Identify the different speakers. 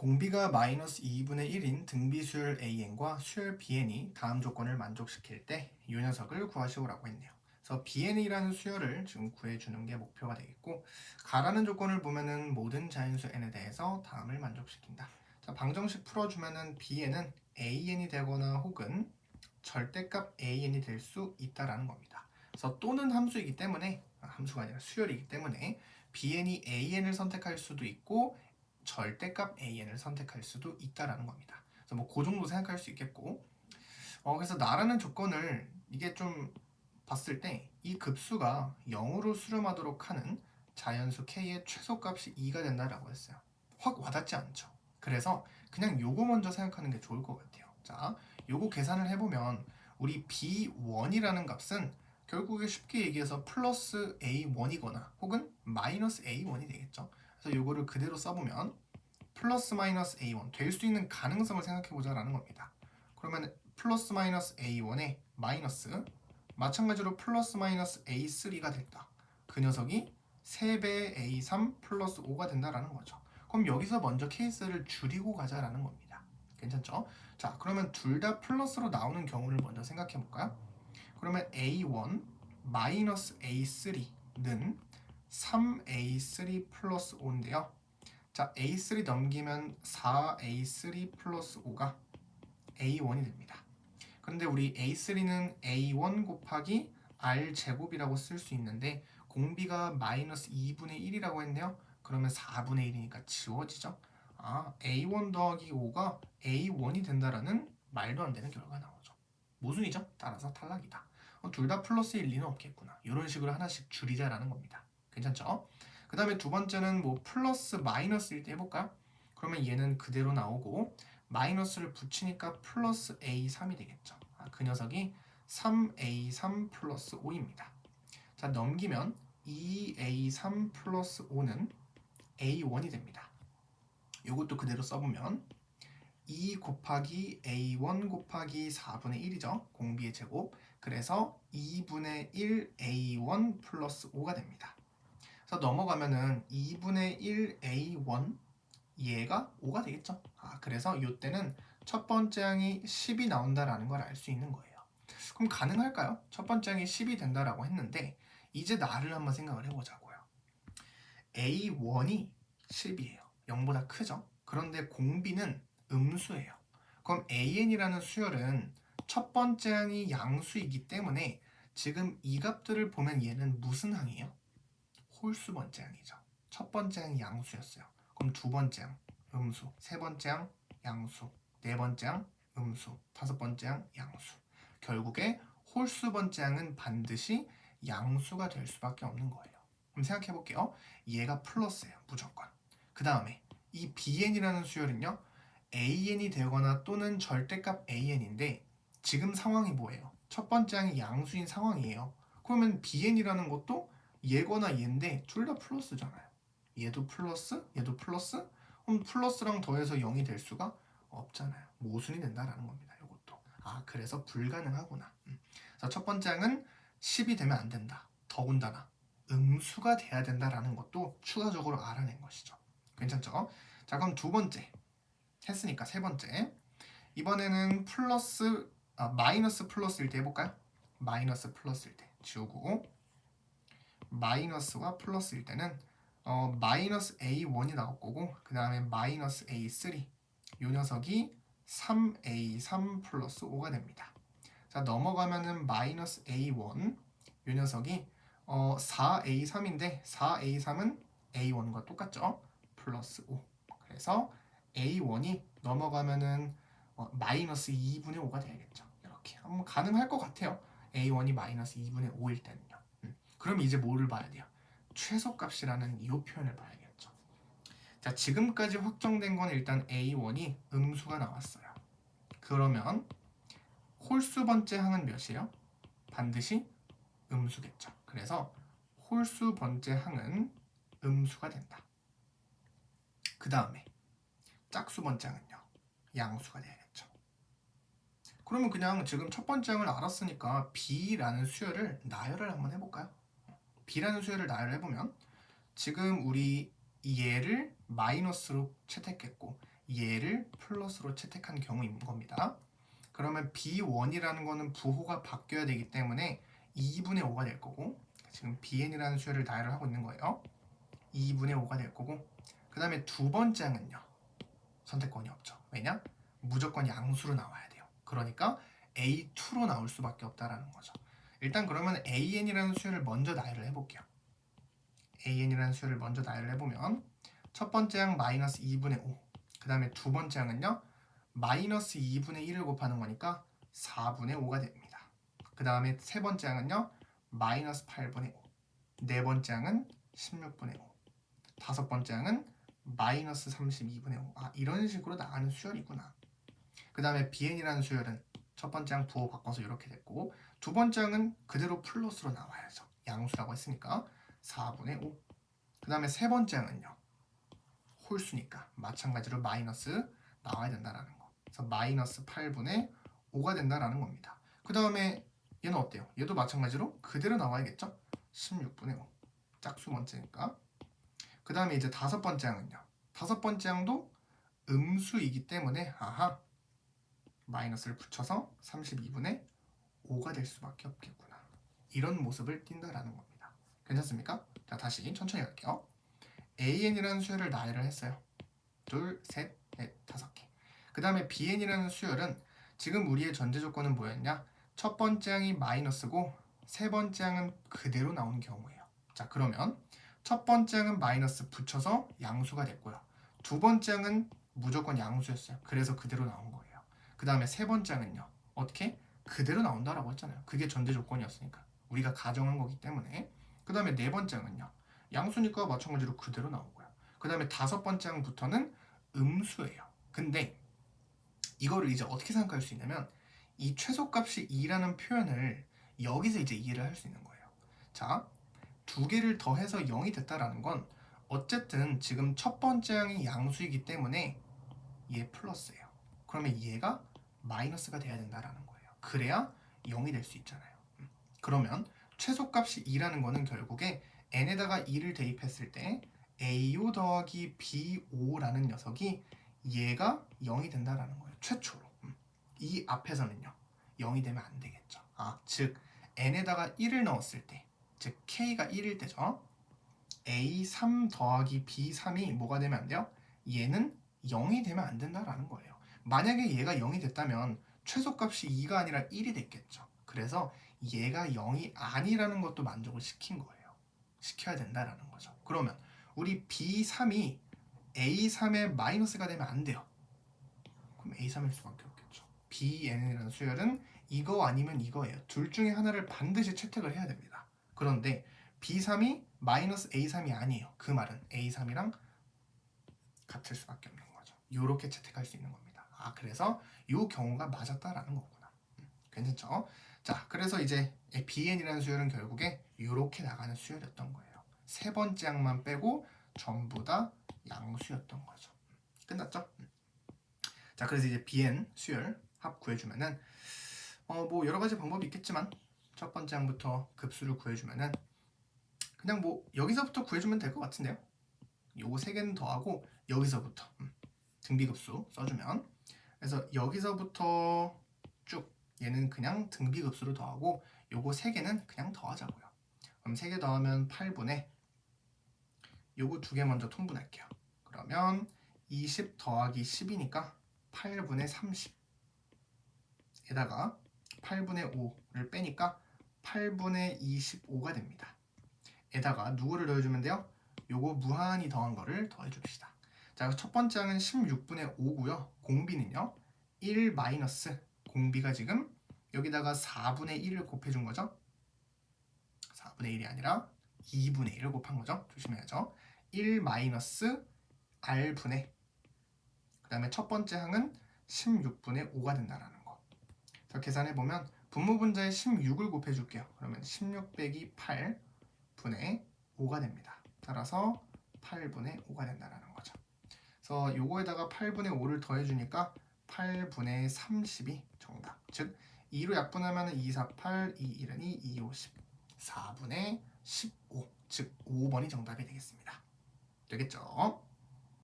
Speaker 1: 공비가 마이너스 2분의 1인 등비수열 AN과 수열 BN이 다음 조건을 만족시킬 때 이 녀석을 구하시오라고 했네요. 그래서 BN이라는 수열을 지금 구해주는 게 목표가 되겠고, 가라는 조건을 보면은 모든 자연수 N에 대해서 다음을 만족시킨다. 자, 방정식 풀어주면은 BN은 AN이 되거나 혹은 절대값 AN이 될 수 있다라는 겁니다. 그래서 또는 함수이기 때문에, 함수가 아니라 수열이기 때문에 BN이 AN을 선택할 수도 있고 절대값 AN을 선택할 수도 있다라는 겁니다. 그래서 뭐 그 정도 생각할 수 있겠고, 그래서 나라는 조건을 이게 좀 봤을 때 이 급수가 0으로 수렴하도록 하는 자연수 K의 최소값이 2가 된다라고 했어요. 확 와닿지 않죠. 그래서 그냥 요거 먼저 생각하는 게 좋을 것 같아요. 자, 요거 계산을 해보면 우리 B1이라는 값은 결국에 쉽게 얘기해서 플러스 A1이거나 혹은 마이너스 A1이 되겠죠. 그래서 요거를 그대로 써보면 플러스 마이너스 A1 될 수 있는 가능성을 생각해보자 라는 겁니다. 그러면 플러스 마이너스 A1에 마이너스, 마찬가지로 플러스 마이너스 A3가 됐다. 그 녀석이 3배 A3 플러스 5가 된다라는 거죠. 그럼 여기서 먼저 케이스를 줄이고 가자라는 겁니다. 괜찮죠? 자, 그러면 둘 다 플러스로 나오는 경우를 먼저 생각해 볼까요? 그러면 A1 마이너스 A3는 3A3 플러스 5인데요. 자, A3 넘기면 4A3 플러스 5가 A1이 됩니다. 그런데 우리 A3는 A1 곱하기 R제곱이라고 쓸 수 있는데 공비가 마이너스 2분의 1이라고 했네요. 그러면 4분의 1이니까 지워지죠. A1 더하기 5가 A1이 된다라는 말도 안 되는 결과가 나오죠. 모순이죠. 따라서 탈락이다. 둘 다 플러스일 리는 없겠구나. 이런 식으로 하나씩 줄이자라는 겁니다. 괜찮죠? 그 다음에 두 번째는 뭐 플러스 마이너스일 때 해볼까요? 그러면 얘는 그대로 나오고 마이너스를 붙이니까 플러스 A3이 되겠죠. 그 녀석이 3A3 플러스 5입니다. 자, 넘기면 2A3 플러스 5는 A1이 됩니다. 이것도 그대로 써보면 2 곱하기 A1 곱하기 4분의 1이죠. 공비의 제곱. 그래서 2분의 1 A1 플러스 5가 됩니다. 그래서 넘어가면은 2분의 1 A1 얘가 5가 되겠죠. 그래서 이때는 첫 번째 항이 10이 나온다라는 걸 알 수 있는 거예요. 그럼 가능할까요? 첫 번째 항이 10이 된다라고 했는데 이제 나를 한번 생각을 해보자고요. A1이 10이에요. 0보다 크죠? 그런데 공비는 음수예요. 그럼 AN이라는 수열은 첫 번째 항이 양수이기 때문에 지금 이 값들을 보면 얘는 무슨 항이에요? 홀수 번째 항이죠. 첫 번째 항이 양수였어요. 그럼 두 번째 항 음수, 세 번째 항 양수, 네 번째 항 음수, 다섯 번째 항 양수. 결국에 홀수 번째 항은 반드시 양수가 될 수밖에 없는 거예요. 그럼 생각해 볼게요. 얘가 플러스예요. 무조건. 그 다음에 이 BN이라는 수열은요. AN이 되거나 또는 절대값 AN인데 지금 상황이 뭐예요? 첫 번째 항이 양수인 상황이에요. 그러면 BN이라는 것도 얘거나 얘인데 둘 다 플러스잖아요. 얘도 플러스, 얘도 플러스. 그럼 플러스랑 더해서 0이 될 수가 없잖아요. 모순이 된다라는 겁니다. 이것도. 그래서 불가능하구나. 그래서 첫 번째 항은 10이 되면 안 된다. 더군다나 음수가 돼야 된다라는 것도 추가적으로 알아낸 것이죠. 괜찮죠? 자, 그럼 두 번째 했으니까 세 번째. 이번에는 마이너스 플러스일 때 해볼까요? 마이너스 플러스일 때 지우고 마이너스와 플러스일 때는 마이너스 A1이 나올 거고 그 다음에 마이너스 A3 이 녀석이 3A3 플러스 5가 됩니다. 자, 넘어가면은 마이너스 A1 이 녀석이 4A3인데 4A3은 A1과 똑같죠? 플러스 5. 그래서 A1이 넘어가면은 마이너스 2분의 5가 되겠죠. 이렇게 한번 가능할 것 같아요. A1이 마이너스 2분의 5일 때는요. 그럼 이제 뭐를 봐야 돼요? 최소값이라는 이 표현을 봐야겠죠. 자, 지금까지 확정된 건 일단 A1이 음수가 나왔어요. 그러면 홀수 번째 항은 몇이에요? 반드시 음수겠죠. 그래서 홀수 번째 항은 음수가 된다. 그 다음에 짝수 번째 항은요? 양수가 돼야겠죠. 그러면 그냥 지금 첫 번째 항을 알았으니까 B라는 수열을 나열을 한번 해볼까요? B라는 수열을 나열해보면 지금 우리 얘를 마이너스로 채택했고 얘를 플러스로 채택한 경우인 겁니다. 그러면 B1이라는 거는 부호가 바뀌어야 되기 때문에 2분의 5가 될 거고, 지금 BN이라는 수열을 나열을 하고 있는 거예요. 2분의 5가 될 거고, 그 다음에 두 번째 항은요, 선택권이 없죠. 왜냐? 무조건 양수로 나와야 돼요. 그러니까 A2로 나올 수밖에 없다라는 거죠. 일단 그러면 AN이라는 수열을 먼저 나열을 해볼게요. AN이라는 수열을 먼저 나열을 해보면 첫 번째 항 마이너스 2분의 5, 그 다음에 두 번째 항은요 마이너스 2분의 1을 곱하는 거니까 4분의 5가 됩니다. 그 다음에 세 번째 항은요 마이너스 8분의 5, 네 번째 항은 16분의 5, 다섯 번째 항은 마이너스 32분의 5. 이런 식으로 나가는 수열이구나. 그 다음에 BN이라는 수열은 첫 번째 항 부호 바꿔서 이렇게 됐고, 두 번째 항은 그대로 플러스로 나와야죠. 양수라고 했으니까 4분의 5. 그 다음에 세 번째 항은요 홀수니까 마찬가지로 마이너스 나와야 된다라는 거. 그래서 마이너스 8분의 5가 된다라는 겁니다. 그 다음에 얘는 어때요? 얘도 마찬가지로 그대로 나와야겠죠? 16분의 5. 짝수 번째니까. 그 다음에 이제 다섯 번째 항은요. 다섯 번째 항도 음수이기 때문에 마이너스를 붙여서 32분의 5가 될 수밖에 없겠구나. 이런 모습을 띈다라는 겁니다. 괜찮습니까? 자, 다시 천천히 갈게요. AN이라는 수열을 나열을 했어요. 둘, 셋, 넷, 다섯 개. 그 다음에 BN이라는 수열은 지금 우리의 전제 조건은 뭐였냐? 첫 번째 항이 마이너스고 세 번째 항은 그대로 나온 경우예요. 자, 그러면 첫 번째 항은 마이너스 붙여서 양수가 됐고요. 두 번째 항은 무조건 양수였어요. 그래서 그대로 나온 거예요. 그 다음에 세 번째 항은요. 어떻게? 그대로 나온다라고 했잖아요. 그게 전제 조건이었으니까. 우리가 가정한 거기 때문에. 그 다음에 네 번째 항은요. 양수니까 마찬가지로 그대로 나오고요. 그 다음에 다섯 번째 항부터는 음수예요. 근데 이거를 이제 어떻게 생각할 수 있냐면 이 최소값이 2라는 표현을 여기서 이제 이해를 할 수 있는 거예요. 자, 두 개를 더해서 0이 됐다라는 건 어쨌든 지금 첫 번째 항이 양수이기 때문에 얘 플러스예요. 그러면 얘가 마이너스가 돼야 된다라는 거예요. 그래야 0이 될 수 있잖아요. 그러면 최소값이 2라는 거는 결국에 n에다가 2를 대입했을 때 AO 더하기 BO라는 녀석이 얘가 0이 된다라는 거예요. 최초로. 이 앞에서는요. 0이 되면 안 되겠죠. 즉 n에다가 1을 넣었을 때, 즉 k가 1일 때죠. A3 더하기 B3이 뭐가 되면 안 돼요? 얘는 0이 되면 안 된다라는 거예요. 만약에 얘가 0이 됐다면 최소값이 2가 아니라 1이 됐겠죠. 그래서 얘가 0이 아니라는 것도 만족을 시킨 거예요. 시켜야 된다라는 거죠. 그러면 우리 B3이 A3의 마이너스가 되면 안 돼요. 그럼 A3일 수밖에 없겠죠. BN이라는 수열은 이거 아니면 이거예요. 둘 중에 하나를 반드시 채택을 해야 됩니다. 그런데 B3이 마이너스 A3이 아니에요. 그 말은 A3이랑 같을 수밖에 없는 거죠. 이렇게 채택할 수 있는 겁니다. 그래서 이 경우가 맞았다라는 거구나. 괜찮죠? 자, 그래서 이제 BN이라는 수열은 결국에 이렇게 나가는 수열이었던 거예요. 세 번째 항만 빼고 전부 다 양수였던 거죠. 끝났죠? 자, 그래서 이제 BN 수열 합 구해주면은 뭐 여러 가지 방법이 있겠지만 첫 번째 항부터 급수를 구해주면은 그냥 뭐 여기서부터 구해주면 될 것 같은데요. 요거 세 개는 더하고 여기서부터 등비급수 써주면, 그래서 여기서부터 쭉 얘는 그냥 등비급수로 더하고 요거 세 개는 그냥 더하자고요. 그럼 세 개 더하면 8분의 요거 두 개 먼저 통분할게요. 그러면 20 더하기 10이니까 8분의 30 에다가 8분의 5를 빼니까 8분의 25가 됩니다. 에다가 누구를 더해주면 돼요? 요거 무한히 더한 거를 더해줍시다. 자, 첫 번째 항은 16분의 5고요. 공비는요. 1 마이너스 공비가 지금 여기다가 4분의 1을 곱해준 거죠. 4분의 1이 아니라 2분의 1을 곱한 거죠. 조심해야죠. 1 마이너스 R분의, 그 다음에 첫 번째 항은 16분의 5가 된다라는 거. 그래서 계산해보면 분모분자에 16을 곱해줄게요. 그러면 16 빼기 8분의 5가 됩니다. 따라서 8분의 5가 된다는 거죠. 그래서 요거에다가 8분의 5를 더해주니까 8분의 30이 정답. 즉 2로 약분하면 2, 4, 8, 2, 1은 2, 2, 5, 10. 4분의 15. 즉 5번이 정답이 되겠습니다. 되겠죠?